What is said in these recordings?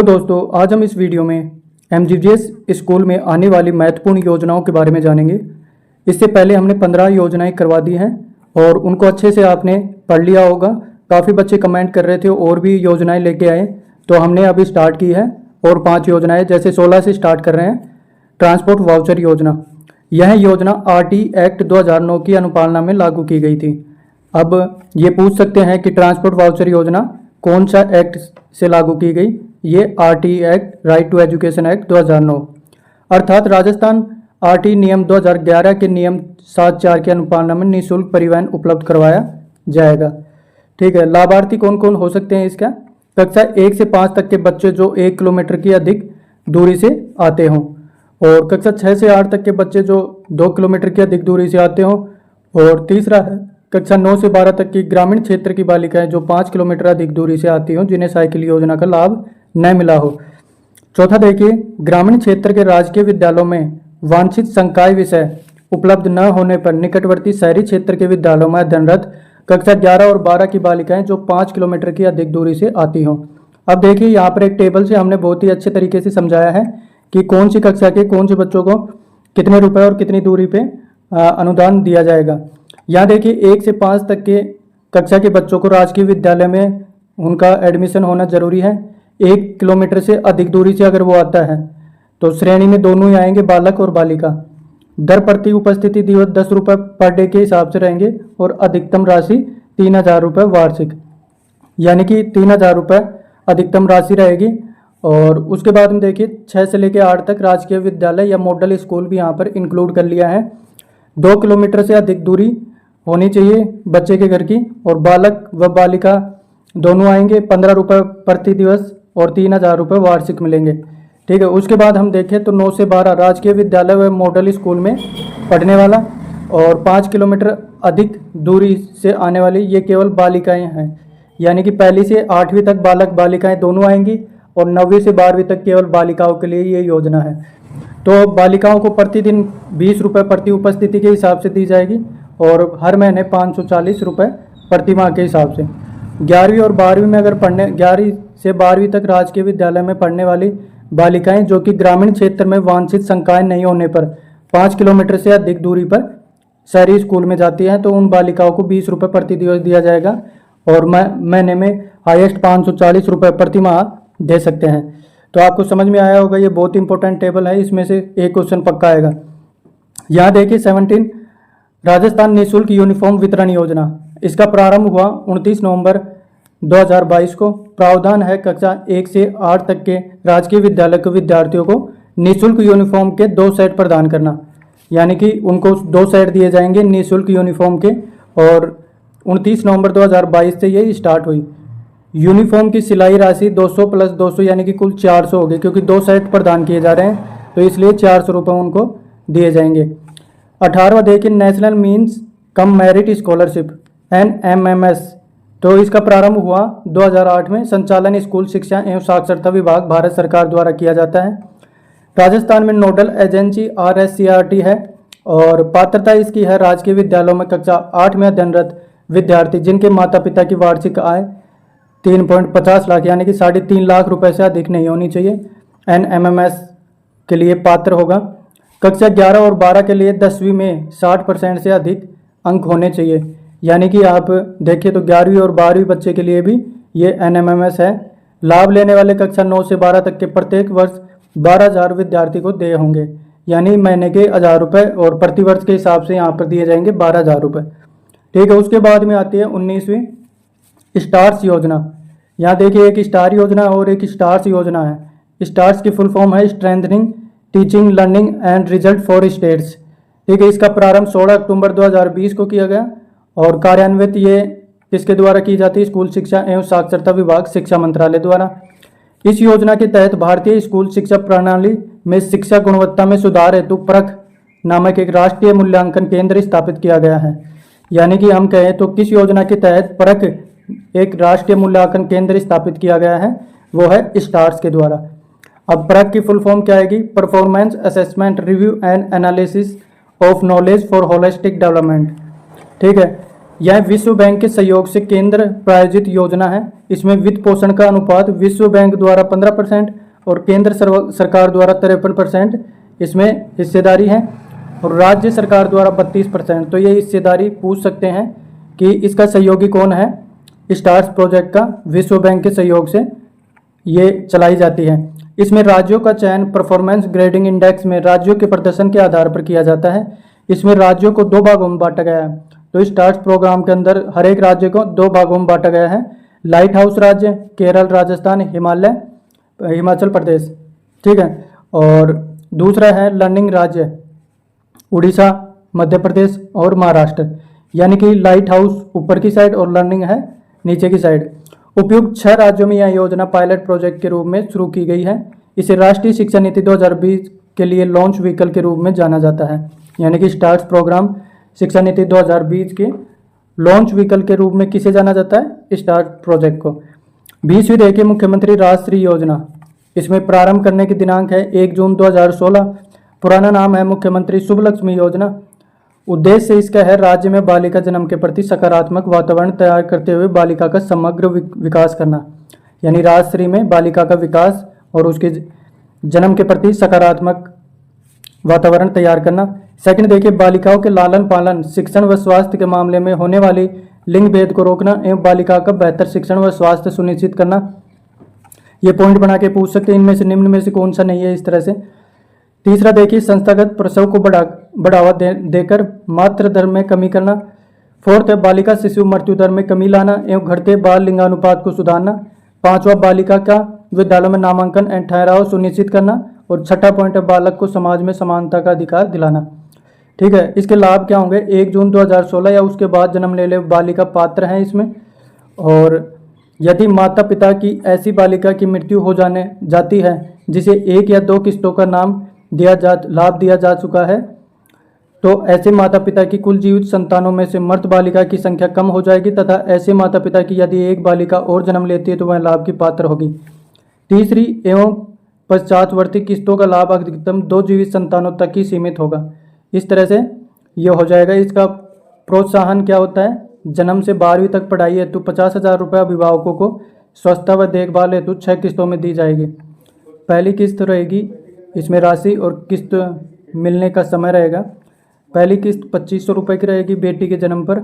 दोस्तों, आज हम इस वीडियो में एमजीजीएस स्कूल में आने वाली महत्वपूर्ण योजनाओं के बारे में जानेंगे। इससे पहले हमने 15 योजनाएं करवा दी हैं और उनको अच्छे से आपने पढ़ लिया होगा। काफ़ी बच्चे कमेंट कर रहे थे और भी योजनाएं लेके आए, तो हमने अभी स्टार्ट की है और 5 योजनाएं, जैसे 16 से स्टार्ट कर रहे हैं। ट्रांसपोर्ट वाउचर योजना, यह योजना आरटी एक्ट 2009 की अनुपालना में लागू की गई थी। अब ये पूछ सकते हैं कि ट्रांसपोर्ट वाउचर योजना कौन सा एक्ट से लागू की गई। ये RT act, right to education act 2009, अर्थात राजस्थान आरटी नियम 2011 के नियम 7(4) के अनुपालना में निःशुल्क परिवहन उपलब्ध करवाया जाएगा। ठीक है, लाभार्थी कौन कौन हो सकते हैं इसका? कक्षा 1 से 5 तक के बच्चे जो 1 किलोमीटर की अधिक दूरी से आते हों, और कक्षा 6 से 8 तक के बच्चे जो 2 किलोमीटर की अधिक दूरी से आते हों, और तीसरा है कक्षा 9 से 12 तक की ग्रामीण क्षेत्र की बालिकाएं जो 5 किलोमीटर अधिक दूरी से आती हों, जिन्हें साइकिल योजना का लाभ न मिला हो। चौथा देखिए, ग्रामीण क्षेत्र के राजकीय विद्यालयों में वांछित संकाय विषय उपलब्ध न होने पर निकटवर्ती शहरी क्षेत्र के विद्यालयों में अध्ययनरत कक्षा 11 और 12 की बालिकाएं जो 5 किलोमीटर की अधिक दूरी से आती हों। अब देखिए, यहाँ पर एक टेबल से हमने बहुत ही अच्छे तरीके से समझाया है कि कौन सी कक्षा के कौन से बच्चों को कितने रुपए और कितनी दूरी पे अनुदान दिया जाएगा। यहाँ देखिए, 1 से 5 तक के कक्षा के बच्चों को राजकीय विद्यालय में उनका एडमिशन होना जरूरी है। 1 किलोमीटर से अधिक दूरी से अगर वो आता है तो श्रेणी में दोनों ही आएंगे, बालक और बालिका। दर प्रति उपस्थिति दिवस 10 रुपये पर डे के हिसाब से रहेंगे और अधिकतम राशि 3000 रुपये वार्षिक, यानी कि 3000 रुपये अधिकतम राशि रहेगी। और उसके बाद में देखिए, 6 से लेकर 8 तक राजकीय विद्यालय या मॉडल स्कूल भी यहाँ पर इंक्लूड कर लिया है। 2 किलोमीटर से अधिक दूरी होनी चाहिए बच्चे के घर की, और बालक व बालिका दोनों आएंगे। 15 रुपये प्रति दिवस और 3000 रुपये वार्षिक मिलेंगे। ठीक है, उसके बाद हम देखें तो 9 से 12 राजकीय विद्यालय व मॉडल स्कूल में पढ़ने वाला और 5 किलोमीटर अधिक दूरी से आने वाली ये केवल बालिकाएं हैं, यानी कि 1ली से 8वीं तक बालक बालिकाएं दोनों आएंगी, और 9वीं से 12वीं तक केवल बालिकाओं के लिए ये योजना है। तो बालिकाओं को प्रतिदिन 20 रुपये प्रति उपस्थिति के हिसाब से दी जाएगी और हर महीने 540 रुपये प्रति माह के हिसाब से। 11वीं और 12वीं में अगर 11वीं से 12वीं तक राजकीय विद्यालय में पढ़ने वाली बालिकाएं जो कि ग्रामीण क्षेत्र में वांछित संकाय नहीं होने पर 5 किलोमीटर से अधिक दूरी पर शहरी स्कूल में जाती हैं, तो उन बालिकाओं को 20 रुपये प्रति दिवस दिया जाएगा और महीने में हाईएस्ट 540 रुपये प्रति माह दे सकते हैं। तो आपको समझ में आया होगा, ये बहुत इंपॉर्टेंट टेबल है, इसमें से एक क्वेश्चन पक्का आएगा। यहाँ देखिए 17, राजस्थान निःशुल्क यूनिफॉर्म वितरण योजना, इसका प्रारंभ हुआ 29 नवंबर 2022 को। प्रावधान है कक्षा 1 से 8 तक के राजकीय विद्यालय के विद्यार्थियों को निःशुल्क यूनिफॉर्म के 2 सेट प्रदान करना, यानी कि उनको 2 सेट दिए जाएंगे निःशुल्क यूनिफॉर्म के, और 29 नवंबर 2022 से ये स्टार्ट हुई। यूनिफॉर्म की सिलाई राशि 200 + 200 यानी कि कुल 400 हो गई, क्योंकि 2 सेट प्रदान किए जा रहे हैं तो इसलिए 400 रुपये उनको दिए जाएंगे। 18वां देखिए, national means cum merit scholarship NMMS, तो इसका प्रारंभ हुआ 2008 में। संचालन स्कूल शिक्षा एवं साक्षरता विभाग भारत सरकार द्वारा किया जाता है। राजस्थान में नोडल एजेंसी RSCRT है और पात्रता इसकी है राजकीय विद्यालयों में कक्षा 8 में अध्ययनरत विद्यार्थी जिनके माता पिता की वार्षिक आय 3.50 लाख यानी कि 3.5 लाख रुपए से अधिक नहीं होनी चाहिए, NMMS के लिए पात्र होगा। कक्षा 11 और 12 के लिए 10वीं में 60% से अधिक अंक होने चाहिए, यानी कि आप देखिए तो 11वीं और 12वीं बच्चे के लिए भी ये NMMS है। लाभ लेने वाले कक्षा 9 से 12 तक के प्रत्येक वर्ष 12,000 विद्यार्थी को देय होंगे, यानी महीने के 1000 रुपये और प्रति वर्ष के हिसाब से यहाँ पर दिए जाएंगे 12,000 रुपये। ठीक है, उसके बाद में आती है 19वीं स्टार्स योजना। यहाँ देखिए, एक स्टार योजना और एक स्टार्स योजना है। स्टार्स की फुल फॉर्म है strengthening teaching learning and result for states. ठीक है, इसका प्रारंभ 16 अक्टूबर 2020 को किया गया और कार्यान्वित ये किसके द्वारा की जाती है? स्कूल शिक्षा एवं साक्षरता विभाग, शिक्षा मंत्रालय द्वारा। इस योजना के तहत भारतीय स्कूल शिक्षा प्रणाली में शिक्षा गुणवत्ता में सुधार हेतु परख नामक एक राष्ट्रीय मूल्यांकन केंद्र स्थापित किया गया है। यानी कि हम कहें तो किस योजना के तहत परख एक राष्ट्रीय मूल्यांकन केंद्र स्थापित किया गया है, वो है स्टार्स के द्वारा। अब परख की फुल फॉर्म क्या आएगी? Performance assessment review and analysis of knowledge for holistic development. ठीक है, यह विश्व बैंक के सहयोग से केंद्र प्रायोजित योजना है। इसमें वित्त पोषण का अनुपात विश्व बैंक द्वारा 15% और केंद्र सरकार द्वारा 53% इसमें हिस्सेदारी है और राज्य सरकार द्वारा 32%। तो ये हिस्सेदारी पूछ सकते हैं कि इसका सहयोगी कौन है। स्टार्स प्रोजेक्ट का विश्व बैंक के सहयोग से ये चलाई जाती है। इसमें राज्यों का चयन परफॉर्मेंस ग्रेडिंग इंडेक्स में राज्यों के प्रदर्शन के आधार पर किया जाता है। इसमें राज्यों को 2 भागों में बांटा गया है। तो स्टार्स प्रोग्राम के अंदर हर एक राज्य को 2 भागों में बांटा गया है। लाइट हाउस राज्य केरल, राजस्थान, हिमाचल प्रदेश, ठीक है। और दूसरा है लर्निंग राज्य उड़ीसा, मध्य प्रदेश और महाराष्ट्र। यानी कि लाइट हाउस ऊपर की साइड और लर्निंग है नीचे की साइड। उपयुक्त 6 राज्यों में यह योजना पायलट प्रोजेक्ट के रूप में शुरू की गई है। इसे राष्ट्रीय शिक्षा नीति 2020 के लिए लॉन्च व्हीकल के रूप में जाना जाता है। यानी कि स्टार्स प्रोग्राम शिक्षा नीति 2020 के लॉन्च व्हीकल के रूप में किसे जाना जाता है? स्टार्स प्रोजेक्ट को। 20वीं देखिए मुख्यमंत्री राष्ट्रीय योजना। इसमें प्रारंभ करने की दिनांक है 1 जून 2016। पुराना नाम है मुख्यमंत्री शुभलक्ष्मी योजना। उद्देश्य इसका है राज्य में बालिका जन्म के प्रति सकारात्मक वातावरण तैयार करते हुए बालिका का समग्र विकास करना। यानी राजश्री में बालिका का विकास और उसके जन्म के प्रति सकारात्मक वातावरण तैयार करना। सेकंड देखिए बालिकाओं के लालन पालन, शिक्षण व स्वास्थ्य के मामले में होने वाली लिंग भेद को रोकना एवं बालिका का बेहतर शिक्षण व स्वास्थ्य सुनिश्चित करना। ये पॉइंट बना के पूछ सकते हैं इनमें से निम्न में से कौन सा नहीं है इस तरह से। तीसरा देखिए संस्थागत प्रसव को बढ़ावा देकर मातृ दर में कमी करना। फोर्थ है बालिका शिशु मृत्यु दर में कमी लाना एवं घटते बाल लिंगानुपात को सुधारना। पांचवा बालिका का विद्यालयों में नामांकन एवं ठहराव सुनिश्चित करना। और छठा पॉइंट है बालक को समाज में समानता का अधिकार दिलाना। ठीक है, इसके लाभ क्या होंगे? 1 जून 2016 या उसके बाद जन्म ले बालिका पात्र हैं इसमें। और यदि माता पिता की ऐसी बालिका की मृत्यु हो जाती है जिसे 1 या 2 किस्तों का लाभ दिया जा चुका है, तो ऐसे माता पिता की कुल जीवित संतानों में से मृत बालिका की संख्या कम हो जाएगी तथा ऐसे माता पिता की यदि एक बालिका और जन्म लेती है तो वह लाभ की पात्र होगी। तीसरी एवं पश्चातवर्ती किस्तों का लाभ अधिकतम 2 जीवित संतानों तक ही सीमित होगा। इस तरह से यह हो जाएगा। इसका प्रोत्साहन क्या होता है? जन्म से 12वीं तक पढ़ाई हेतु 50,000 रुपये अभिभावकों को स्वास्थ्य व देखभाल हेतु 6 किस्तों में दी जाएगी। पहली किस्त रहेगी इसमें राशि और किस्त मिलने का समय रहेगा। पहली किस्त 2500 रुपये की रहेगी बेटी के जन्म पर।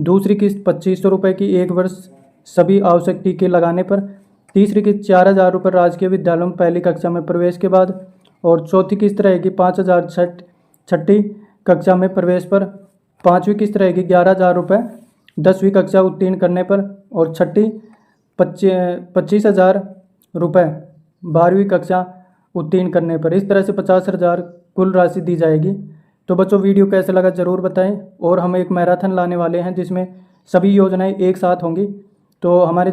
दूसरी किस्त 2500 रुपये की 1 वर्ष सभी आवश्यक टीके लगाने पर। तीसरी किस्त 4000 रुपये राजकीय विद्यालयों में पहली कक्षा में प्रवेश के बाद। और चौथी किस्त रहेगी 5000 छठी कक्षा में प्रवेश पर। पाँचवीं किस्त रहेगी 11,000 रुपये 10वीं कक्षा उत्तीर्ण करने पर। और छठी 25,000 रुपये 12वीं कक्षा उत्तीर्ण करने पर। इस तरह से 50,000 कुल राशि दी जाएगी। तो बच्चों वीडियो कैसे लगा ज़रूर बताएं। और हम एक मैराथन लाने वाले हैं जिसमें सभी योजनाएं एक साथ होंगी। तो हमारे